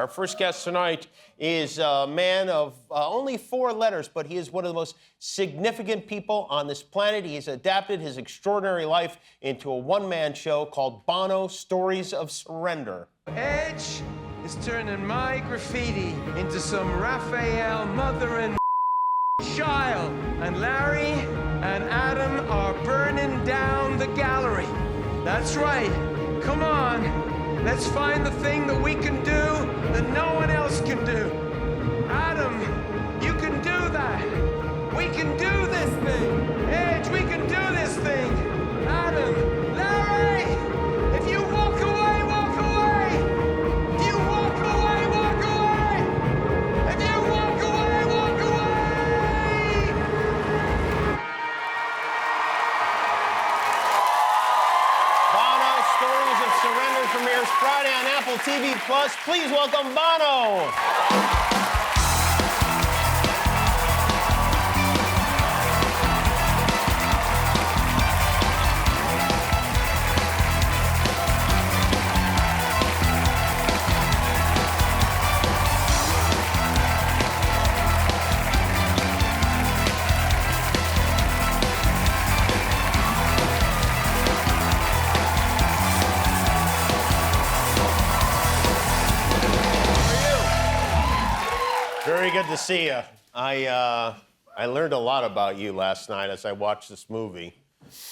Our first guest tonight is a man of only 4 letters, but he is one of the most significant people on this planet. He has adapted his extraordinary life into a one-man show called Bono, Stories of Surrender. Edge is turning my graffiti into some Raphael mother and child. And Larry and Adam are burning down the gallery. That's right. Come on. Let's find the thing that we can do that no one else can do. Adam, you can do that. We can do this thing. Edge, we can do this thing. Adam, Larry, if you walk away, walk away. If you walk away, walk away. If you walk away, walk away. Bono, Stories of Surrender premieres Friday on Apple TV+. Please welcome Bono. Very good to see you. I learned a lot about you last night as I watched this movie.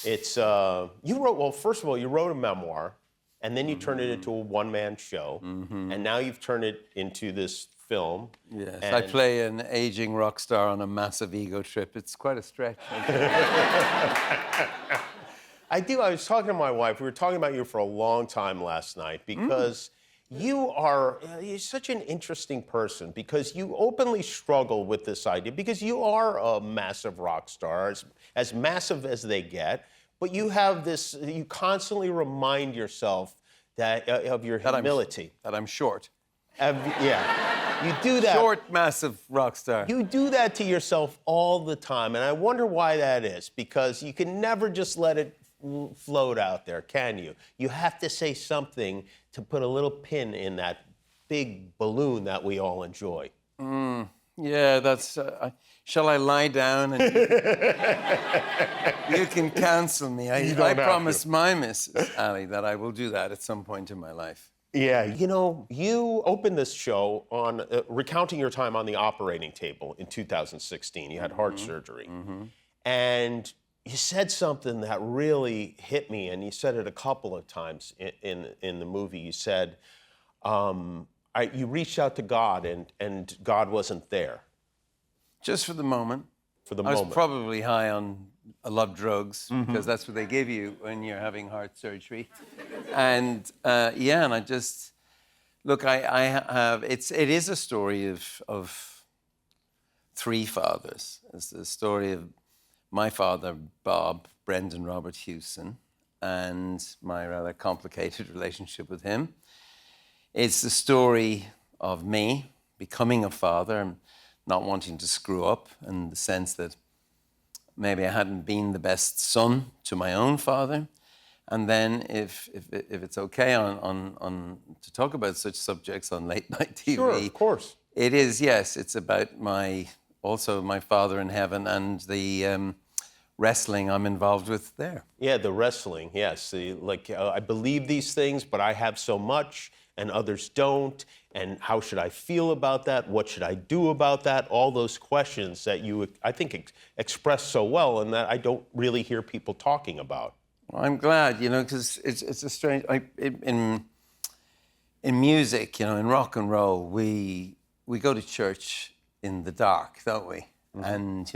It's you wrote, well, first of all, you wrote a memoir, and then you turned it into a one-man show, and now you've turned it into this film. Yes, I play an aging rock star on a massive ego trip. It's quite a stretch. I was talking to my wife. We were talking about you for a long time last night because you're such an interesting person, because you openly struggle with this idea, because you are a massive rock star, as massive as they get, but you have this, you constantly remind yourself that of your humility. That I'm short. Yeah, you do that. Short, massive rock star. You do that to yourself all the time, and I wonder why that is, because you can never just let it float out there, can you? You have to say something to put a little pin in that big balloon that we all enjoy. Yeah, that's... shall I lie down and you can cancel me? I promise my missus, Ali, that I will do that at some point in my life. Yeah, you know, you opened this show on recounting your time on the operating table in 2016. You had heart surgery. And you said something that really hit me, and you said it a couple of times in the movie. You said, you reached out to God, and God wasn't there. Just for the moment. For the I moment. was probably high on a lot of drugs, because that's what they give you when you're having heart surgery. And and I just... Look, it is a story of 3 fathers. It's the story of my father, Bob, Brendan Robert Hewson, and my rather complicated relationship with him. It's the story of me becoming a father and not wanting to screw up, in the sense that maybe I hadn't been the best son to my own father. And then, if it's okay to talk about such subjects on late night TV, sure, of course, it is. Yes, it's about my father in heaven and the wrestling I'm involved with there. Yeah, the wrestling. Yes, I believe these things, but I have so much, and others don't. And how should I feel about that? What should I do about that? All those questions that you, I think, express so well, and that I don't really hear people talking about. Well, I'm glad, because it's a strange... in music, in rock and roll, we go to church in the dark, don't we? And,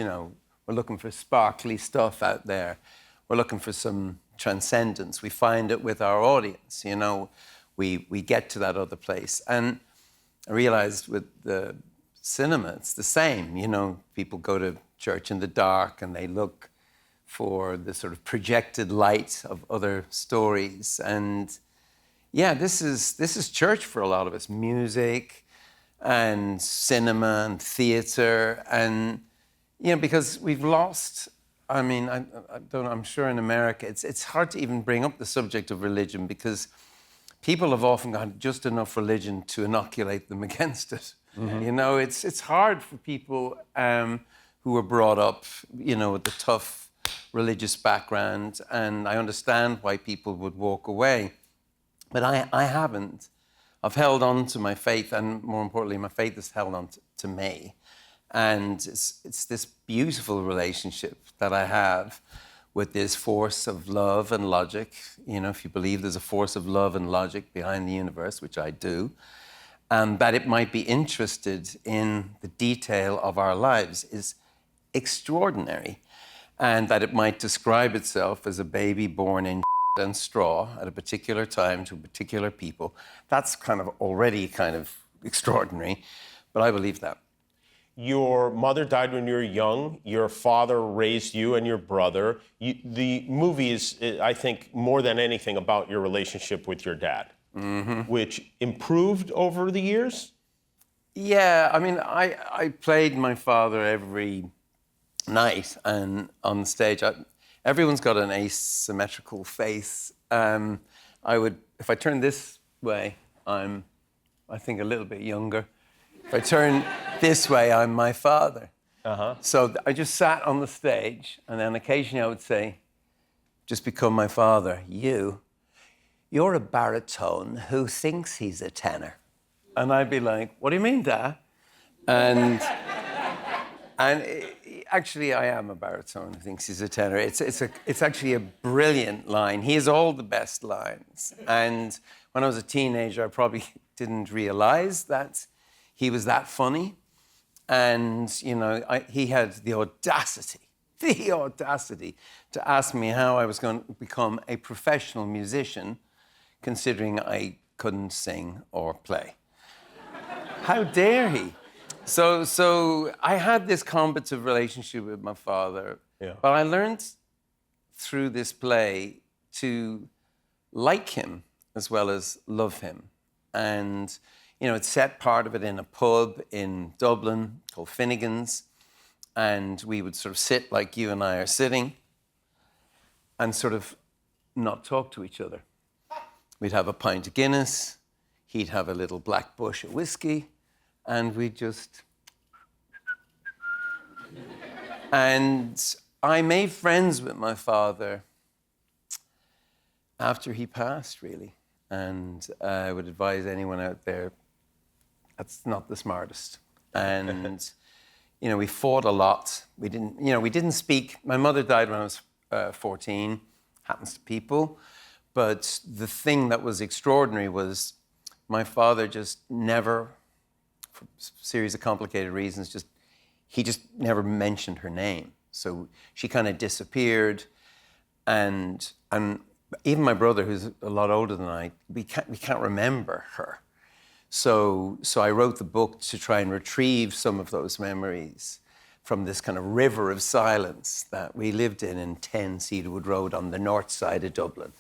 we're looking for sparkly stuff out there. We're looking for some transcendence. We find it with our audience, We get to that other place. And I realized with the cinema, it's the same. People go to church in the dark and they look for the sort of projected light of other stories. And yeah, this is church for a lot of us. Music and cinema and theater, and because we've lost. I mean, I'm sure in America it's hard to even bring up the subject of religion, because people have often got just enough religion to inoculate them against it. You know, it's hard for people who were brought up, you know, with a tough religious background, and I understand why people would walk away. But I haven't. I've held on to my faith, and more importantly, my faith has held on to me. And it's this beautiful relationship that I have with this force of love and logic. You know, if you believe there's a force of love and logic behind the universe, which I do, that it might be interested in the detail of our lives is extraordinary. And that it might describe itself as a baby born in and straw at a particular time to particular people, that's kind of already kind of extraordinary, but I believe that. Your mother died when you were young. Your father raised you and your brother. The movie is, I think, more than anything about your relationship with your dad, which improved over the years? Yeah, I mean, I played my father every night and on the stage. Everyone's got an asymmetrical face. If I turn this way, I think, a little bit younger. If I turn this way, I'm my father. So I just sat on the stage, and then occasionally I would say, just become my father. You're a baritone who thinks he's a tenor. And I'd be like, what do you mean, Dad? And actually, I am a baritone who thinks he's a tenor. It's actually a brilliant line. He has all the best lines. And when I was a teenager, I probably didn't realize that he was that funny. And, you know, he had the audacity to ask me how I was going to become a professional musician, considering I couldn't sing or play. How dare he? So I had this combative relationship with my father, but I learned through this play to like him as well as love him. And, you know, it's set part of it in a pub in Dublin called Finnegan's, and we would sort of sit like you and I are sitting and sort of not talk to each other. We'd have a pint of Guinness, he'd have a little black bush of whiskey, and we just... And I made friends with my father after he passed, really. And I would advise anyone out there, that's not the smartest. And, you know, we fought a lot. We didn't speak. My mother died when I was 14, happens to people. But the thing that was extraordinary was my father just never, for a series of complicated reasons, he just never mentioned her name. So she kind of disappeared. And even my brother, who's a lot older than I, we can't remember her. So I wrote the book to try and retrieve some of those memories from this kind of river of silence that we lived in 10 Cedarwood Road on the north side of Dublin.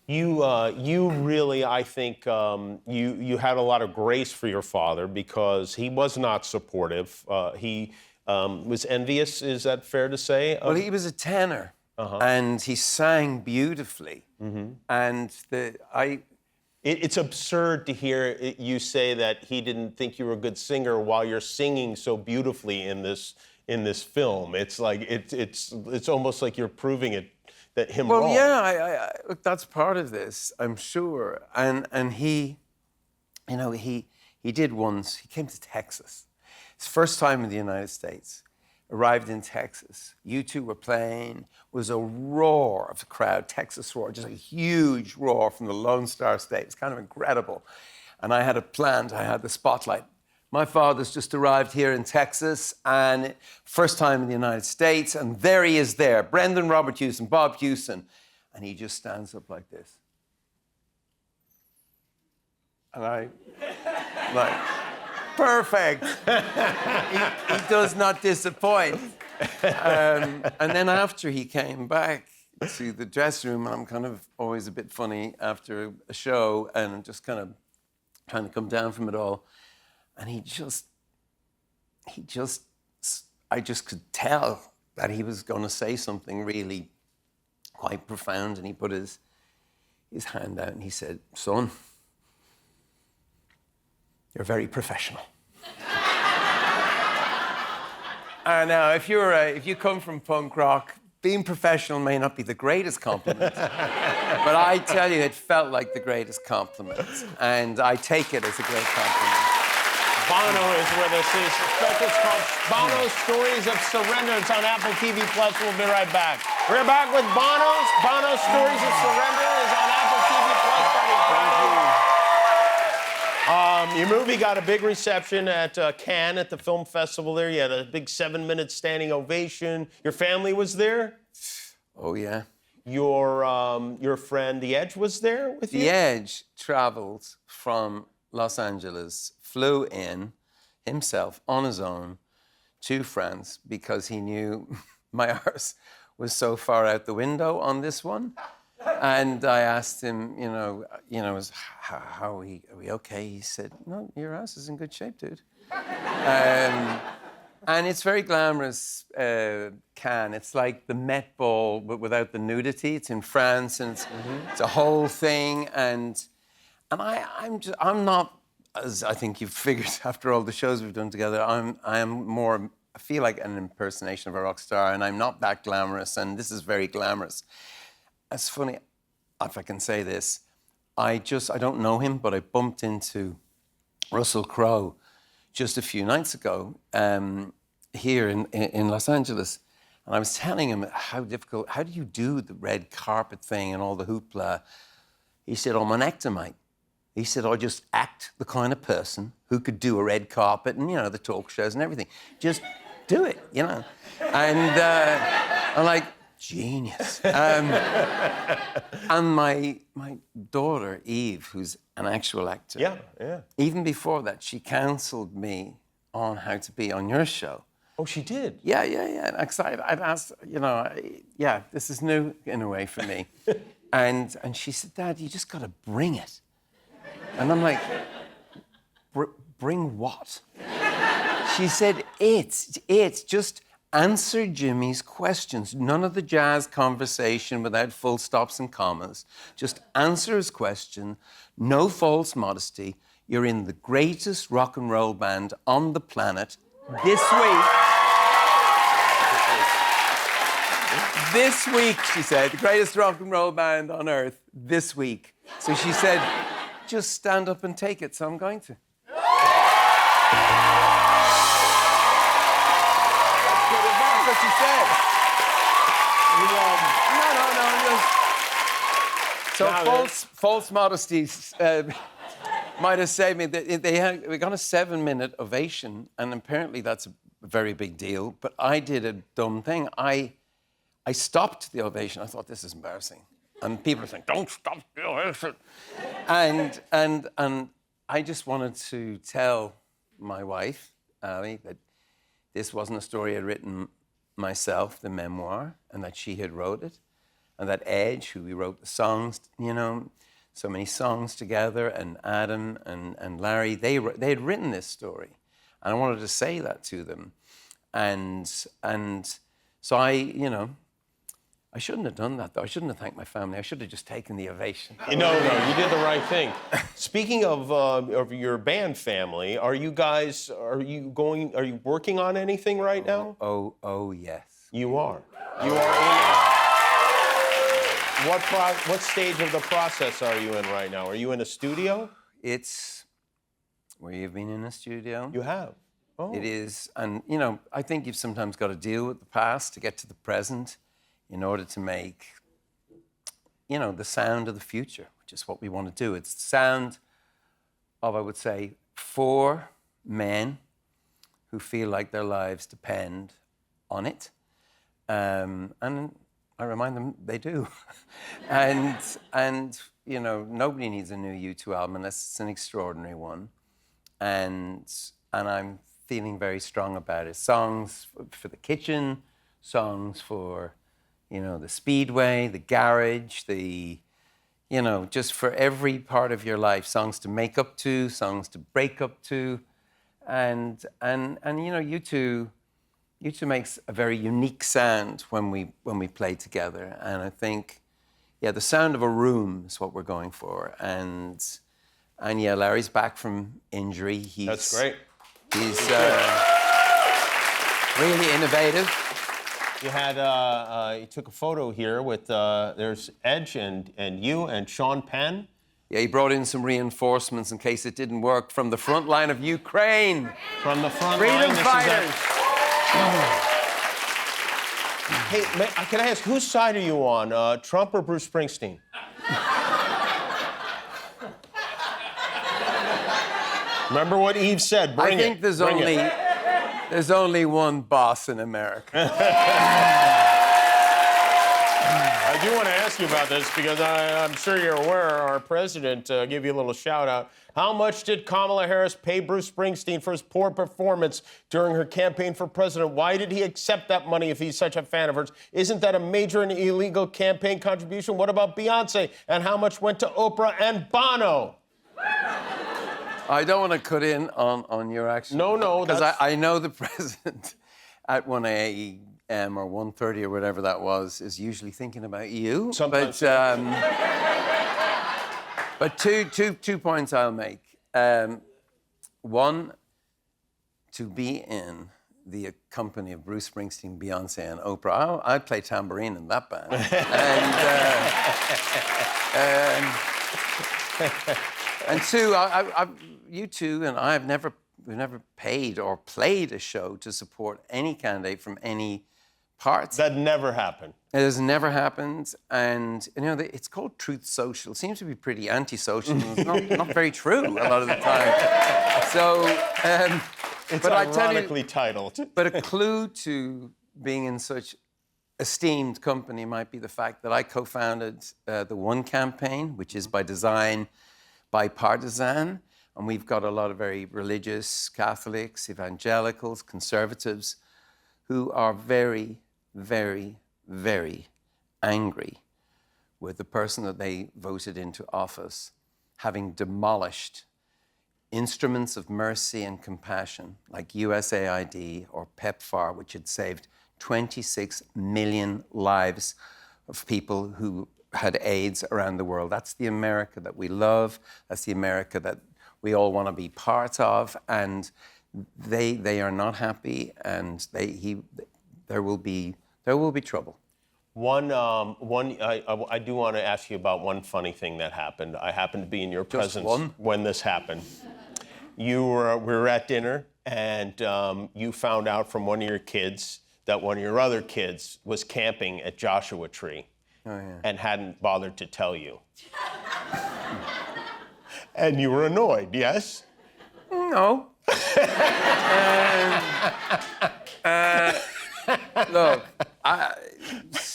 You really, I think, you had a lot of grace for your father because he was not supportive. He was envious, is that fair to say? Well, he was a tenor, and he sang beautifully. And it's absurd to hear you say that he didn't think you were a good singer while you're singing so beautifully in this film. It's like it's almost like you're proving it that him wrong. Well, yeah, look, that's part of this, I'm sure. And he, you know, he did once. He came to Texas. His first time in the United States. Arrived in Texas. U2 were playing. Was a roar of the crowd, Texas roar, just a huge roar from the Lone Star State. It's kind of incredible. And I had it planned. I had the spotlight. My father's just arrived here in Texas, and first time in the United States, and there he is there, Brendan Robert Hewson, Bob Hewson, and he just stands up like this. And I, like, perfect. He does not disappoint. And then after he came back to the dressing room, and I'm kind of always a bit funny after a show, and I'm just kind of trying to come down from it all. And I just could tell that he was going to say something really quite profound. And he put his hand out and he said, "Son, you're very professional. And if you come from punk rock, being professional may not be the greatest compliment, but I tell you, it felt like the greatest compliment, and I take it as a great compliment. Bono is with us. His special's called Bono's Stories of Surrender. It's on Apple TV+. We'll be right back. We're back with Bono's Stories of Surrender is on Apple TV+. Your movie got a big reception at Cannes at the film festival there. You had a big 7-minute standing ovation. Your family was there? Oh, yeah. Your friend The Edge was there with you? The Edge traveled from Los Angeles, flew in himself on his own to France because he knew my arse was so far out the window on this one. And I asked him, how are we okay? He said, no, your ass is in good shape, dude. And it's very glamorous, Cannes. It's like the Met Ball, but without the nudity. It's in France, and it's a whole thing. And I'm not, as I think you've figured after all the shows we've done together, I feel like an impersonation of a rock star, and I'm not that glamorous, and this is very glamorous. It's funny, if I can say this, I don't know him, but I bumped into Russell Crowe just a few nights ago here in Los Angeles. And I was telling him how do you do the red carpet thing and all the hoopla? He said, I'm an actor, mate. He said, I just act the kind of person who could do a red carpet and, the talk shows and everything. Just do it, And I'm like, genius. And my daughter, Eve, who's an actual actor. Yeah. Even before that, she counseled me on how to be on your show. Oh, she did? Yeah. I've asked, this is new in a way for me. and she said, Dad, you just got to bring it. And I'm like, bring what? She said, it's just answer Jimmy's questions. None of the jazz conversation without full stops and commas. Just answer his question. No false modesty. You're in the greatest rock and roll band on the planet this week. This week, she said, the greatest rock and roll band on earth this week. So she said, just stand up and take it. So I'm going to. That's what she said. So false modesties might have saved me. We got a 7-minute ovation, and apparently that's a very big deal. But I did a dumb thing. I stopped the ovation. I thought, this is embarrassing. And people are saying, don't stop the ovation. And I just wanted to tell my wife, Ali, that this wasn't a story I'd written myself, the memoir, and that she had wrote it. And that Edge, who we wrote the songs, so many songs together, and Adam and Larry, they had written this story. And I wanted to say that to them. And so I shouldn't have done that, though. I shouldn't have thanked my family. I should have just taken the ovation. No, you did the right thing. Speaking of your band family, are you working on anything right now? Oh, yes. You are. You are in. What stage of the process are you in right now? Are you in a studio? It's where you've been in a studio. You have. Oh. It is, and I think you've sometimes got to deal with the past to get to the present, in order to make, the sound of the future, which is what we want to do. It's the sound of, I would say, 4 men who feel like their lives depend on it. And I remind them they do. and nobody needs a new U2 album unless it's an extraordinary one. And I'm feeling very strong about it. Songs for the kitchen, songs for the speedway, the garage, just for every part of your life, songs to make up to, songs to break up to, and U2 makes a very unique sound when we play together, and I think, the sound of a room is what we're going for, and And yeah, Larry's back from injury. That's great. He's really innovative. You had, you took a photo here with, there's Edge and you and Sean Penn. Yeah, he brought in some reinforcements in case it didn't work from the front line of Ukraine. From the front Freedom line. fighters. Hey, can I ask, whose side are you on, Trump or Bruce Springsteen? Remember what Eve said. Bring I think it. there's only one boss in America. I do want to ask you about this because I'm sure you're aware our president gave you a little shout out. How much did Kamala Harris pay Bruce Springsteen for his poor performance during her campaign for president? Why did he accept that money if he's such a fan of hers? Isn't that a major and illegal campaign contribution? What about Beyonce? And how much went to Oprah and Bono? I don't want to cut in on your action. No, because I know the president at 1 a.m. or 1:30 or whatever that was is usually thinking about you. Sometimes. But two points I'll make. One, to be in the company of Bruce Springsteen, Beyonce, and Oprah, I'd play tambourine in that band. And two, you two and I have we've never paid or played a show to support any candidate from any parts. That never happened. It has never happened, and you know it's called Truth Social. It seems to be pretty antisocial. And it's not very true a lot of the time. So, It's but ironically titled. But a clue to being in such esteemed company might be the fact that I co-founded the One campaign, which is by design bipartisan, and we've got a lot of very religious Catholics, evangelicals, conservatives, who are very, very, very angry with the person that they voted into office, having demolished instruments of mercy and compassion like USAID or PEPFAR, which had saved 26 million lives of people who had AIDS around the world. That's the America that we love. That's the America that we all want to be part of. And they are not happy, and there will be trouble. I do want to ask you about one funny thing that happened. I happened to be in your presence when this happened. We were at dinner, and you found out from one of your kids that one of your other kids was camping at Joshua Tree. Oh, yeah. And hadn't bothered to tell you. And you were annoyed, yes? No. Look,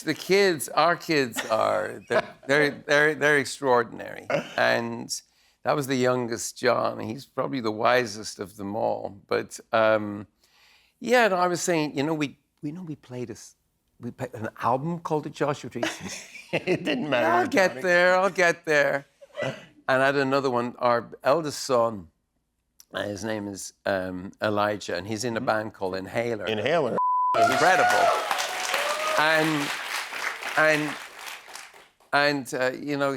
the kids, our kids they're extraordinary, and that was the youngest, John. He's probably the wisest of them all. But yeah, no, I was saying, we played an album called The Joshua Tree. It didn't matter. I'll get there. And I had another one, our eldest son, his name is Elijah, and he's in a band called Inhaler. Inhaler. Incredible. And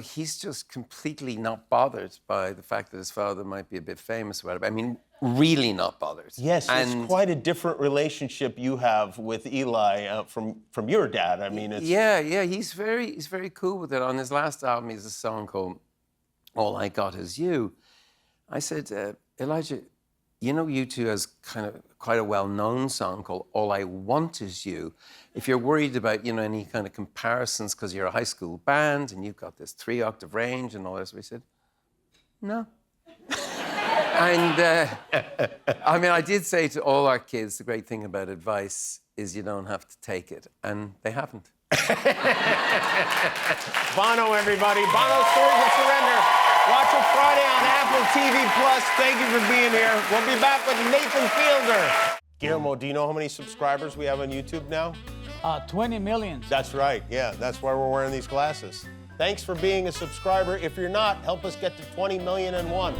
he's just completely not bothered by the fact that his father might be a bit famous or whatever. I mean, really not bothered. Yes, it's quite a different relationship you have with Eli from your dad. I mean, it's... Yeah, he's very cool with it. On his last album, he has a song called All I Got Is You. I said, Elijah, U2 has kind of quite a well-known song called All I Want Is You. If you're worried about, any kind of comparisons because you're a high school band and you've got this 3-octave range and all this, we said, no. And, I did say to all our kids, the great thing about advice is you don't have to take it, and they haven't. Bono, everybody. Bono, Stories of Surrender. Watch it Friday on Apple TV+. Thank you for being here. We'll be back with Nathan Fielder. Guillermo, do you know how many subscribers we have on YouTube now? 20 million. That's right. Yeah, that's why we're wearing these glasses. Thanks for being a subscriber. If you're not, help us get to 20,000,001.